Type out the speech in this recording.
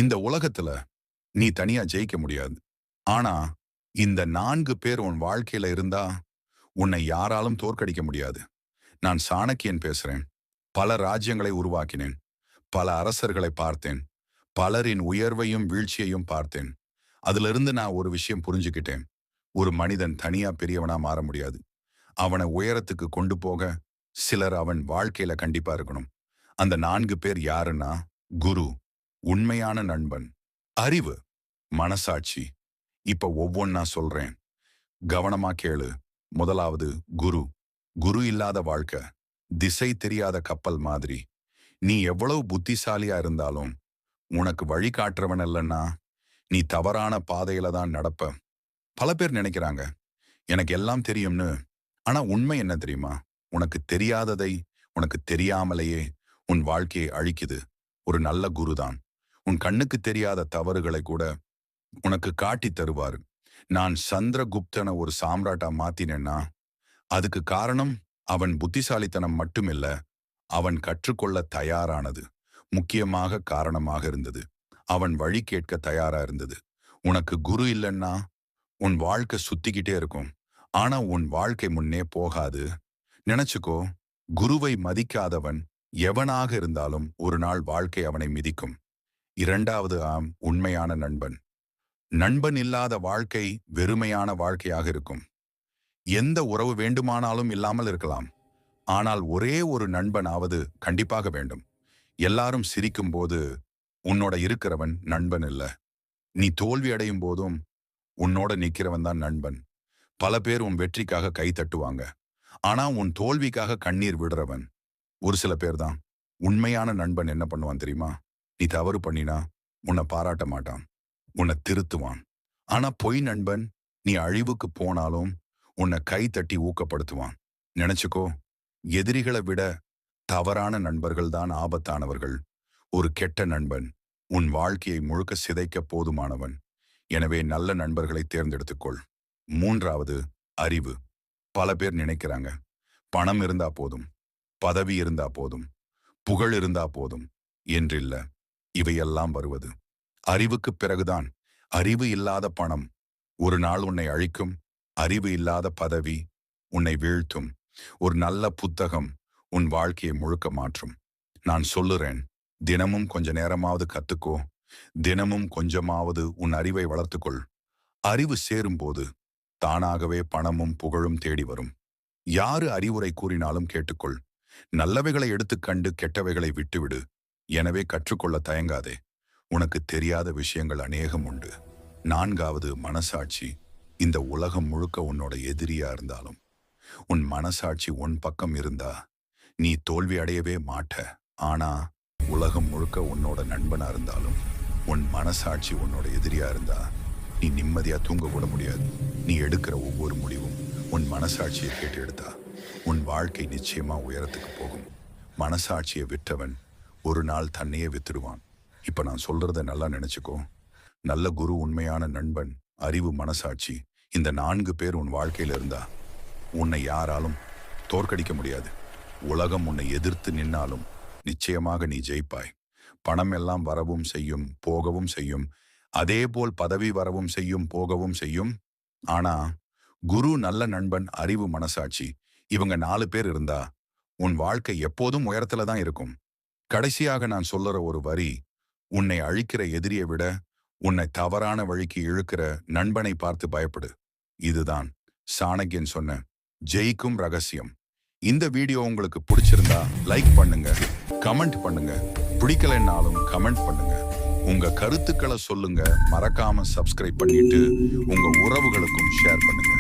இந்த உலகத்துல நீ தனியா ஜெயிக்க முடியாது. ஆனா இந்த 4 பேர் உன் வாழ்க்கையில இருந்தா உன்னை யாராலும் தோற்கடிக்க முடியாது. நான் சாணக்கியன் பேசுறேன். பல ராஜ்யங்களை உருவாக்கினேன். பல அரசர்களை பார்த்தேன். பலரின் உயர்வையும் வீழ்ச்சியையும் பார்த்தேன். அதிலிருந்து நான் ஒரு விஷயம் புரிஞ்சுக்கிட்டேன். ஒரு மனிதன் தனியா பெரியவனா மாற முடியாது. அவனை உயரத்துக்கு கொண்டு போக சிலர் அவன் வாழ்க்கையில கண்டிப்பா இருக்கணும். அந்த 4 பேர் யாருன்னா, குரு, உண்மையான நண்பன், அறிவு, மனசாட்சி. இப்ப ஒவ்வொன்னா சொல்றேன். கவனமா கேளு. முதலாவது குரு. குரு இல்லாத வாழ்க்கை திசை தெரியாத கப்பல் மாதிரி. நீ எவ்வளவு புத்திசாலியா இருந்தாலும் உனக்கு வழி காட்டுறவன் இல்லைன்னா நீ தவறான பாதையில தான் நடப்ப. பல பேர் நினைக்கிறாங்க எனக்கு எல்லாம் தெரியும்னு. ஆனா உண்மை என்ன தெரியுமா? உனக்கு தெரியாததை உனக்கு தெரியாமலேயே உன் வாழ்க்கையை அழிக்குது ஒரு நல்ல குருதான். உன் கண்ணுக்கு தெரியாத தவறுகளை கூட உனக்கு காட்டி தருவாரு. நான் சந்திரகுப்தனை ஒரு சாம்ராட்டா மாத்தினேன்னா அதுக்கு காரணம் அவன் புத்திசாலித்தனம் மட்டுமில்ல, அவன் கற்றுக்கொள்ள தயாரானது முக்கியமாக காரணமாக இருந்தது. அவன் வழி கேட்க தயாரா இருந்தது. உனக்கு குரு இல்லைன்னா உன் வாழ்க்கை சுத்திக்கிட்டே இருக்கும். ஆனா உன் வாழ்க்கை முன்னே போகாது. நினைச்சுக்கோ, குருவை மதிக்காதவன் எவனாக இருந்தாலும் ஒரு நாள் வாழ்க்கை அவனை மிதிக்கும். இரண்டாவது உண்மையான நண்பன். நண்பன் இல்லாத வாழ்க்கை வெறுமையான வாழ்க்கையாக இருக்கும். எந்த உறவு வேண்டுமானாலும் இல்லாமல் இருக்கலாம். ஆனால் ஒரே ஒரு நண்பனாவது கண்டிப்பாக வேண்டும். எல்லாரும் சிரிக்கும் போது உன்னோட இருக்கிறவன் நண்பன் இல்ல. நீ தோல்வி அடையும் போதும் உன்னோட நிக்கிறவன் தான் நண்பன். பல பேர் உன் வெற்றிக்காக கை தட்டுவாங்க. ஆனா உன் தோல்விக்காக கண்ணீர் விடுறவன் ஒரு சில பேர் தான். உண்மையான நண்பன் என்ன பண்ணுவான் தெரியுமா? நீ தவறு பண்ணினா உன்னை பாராட்ட மாட்டான், உன்னை திருத்துவான். ஆனா பொய் நண்பன் நீ அழிவுக்கு போனாலும் உன்னை கை தட்டி ஊக்கப்படுத்துவான். நினைச்சுக்கோ, எதிரிகளை விட தவறான நண்பர்கள் தான் ஆபத்தானவர்கள். ஒரு கெட்ட நண்பன் உன் வாழ்க்கையை முழுக்க சிதைக்க போதுமானவன். எனவே நல்ல நண்பர்களை தேர்ந்தெடுத்துக்கொள். மூன்றாவது அறிவு. பல பேர் நினைக்கிறாங்க பணம் இருந்தா போதும், பதவி இருந்தா போதும், புகழ் இருந்தா போதும் என்றில்ல. இவையெல்லாம் வருவது அறிவுக்கு பிறகுதான். அறிவு இல்லாத பணம் ஒரு நாள் உன்னை அழிக்கும். அறிவு இல்லாத பதவி உன்னை வீழ்த்தும். ஒரு நல்ல புத்தகம் உன் வாழ்க்கையை முழுக்க மாற்றும். நான் சொல்லுறேன், தினமும் கொஞ்ச நேரமாவது கத்துக்கோ. தினமும் கொஞ்சமாவது உன் அறிவை வளர்த்துக்கொள். அறிவு சேரும்போது தானாகவே பணமும் புகழும் தேடி வரும். யாரு அறிவுரை கூறினாலும் கேட்டுக்கொள். நல்லவைகளை எடுத்துக்கண்டு கெட்டவைகளை விட்டுவிடு. எனவே கற்றுக்கொள்ள தயங்காதே. உனக்கு தெரியாத விஷயங்கள் அநேகம் உண்டு. நான்காவது மனசாட்சி. இந்த உலகம் முழுக்க உன்னோட எதிரியா இருந்தாலும் உன் மனசாட்சி உன் பக்கம் இருந்தா நீ தோல்வி அடையவே மாட்ட. ஆனா உலகம் முழுக்க உன்னோட நண்பனா இருந்தாலும் உன் மனசாட்சி உன்னோட எதிரியா இருந்தா நீ நிம்மதியா தூங்க கூட முடியாது. நீ எடுக்கிற ஒவ்வொரு முடிவும் உன் மனசாட்சியை கேட்டு எடுத்தா உன் வாழ்க்கை நிச்சயமா உயரத்துக்கு போகும். மனசாட்சியை விற்றவன் ஒரு நாள் தன்னையே வித்துடுவான். இப்ப நான் சொல்றத நல்லா நினைச்சுக்கோ. நல்ல குரு, உண்மையான நண்பன், அறிவு, மனசாட்சி, இந்த 4 பேர் உன் வாழ்க்கையில இருந்தா உன்னை யாராலும் தோற்கடிக்க முடியாது. உலகம் உன்னை எதிர்த்து நின்னாலும் நிச்சயமாக நீ ஜெயிப்பாய். பணம் எல்லாம் வரவும் செய்யும், போகவும் செய்யும். அதே போல் பதவி வரவும் செய்யும், போகவும் செய்யும். ஆனா குரு, நல்ல நண்பன், அறிவு, மனசாட்சி, இவங்க 4 பேர் இருந்தா உன் வாழ்க்கை எப்போதும் உயரத்துல தான் இருக்கும். கடைசியாக நான் சொல்லுற ஒரு வரி, உன்னை அழிக்கிற எதிரியை விட உன்னை தவறான வழிக்கு இழுக்கிற நண்பனை பார்த்து பயப்படு. இதுதான் சாணக்கியன் சொன்ன ஜெயிக்கும் ரகசியம். இந்த வீடியோ உங்களுக்கு பிடிச்சிருந்தா லைக் பண்ணுங்க, கமெண்ட் பண்ணுங்க. பிடிக்கலைன்னாலும் கமெண்ட் பண்ணுங்க. உங்க கருத்துக்களை சொல்லுங்க. மறக்காம சப்ஸ்கிரைப் பண்ணிட்டு உங்க உறவுகளுக்கும் ஷேர் பண்ணுங்க.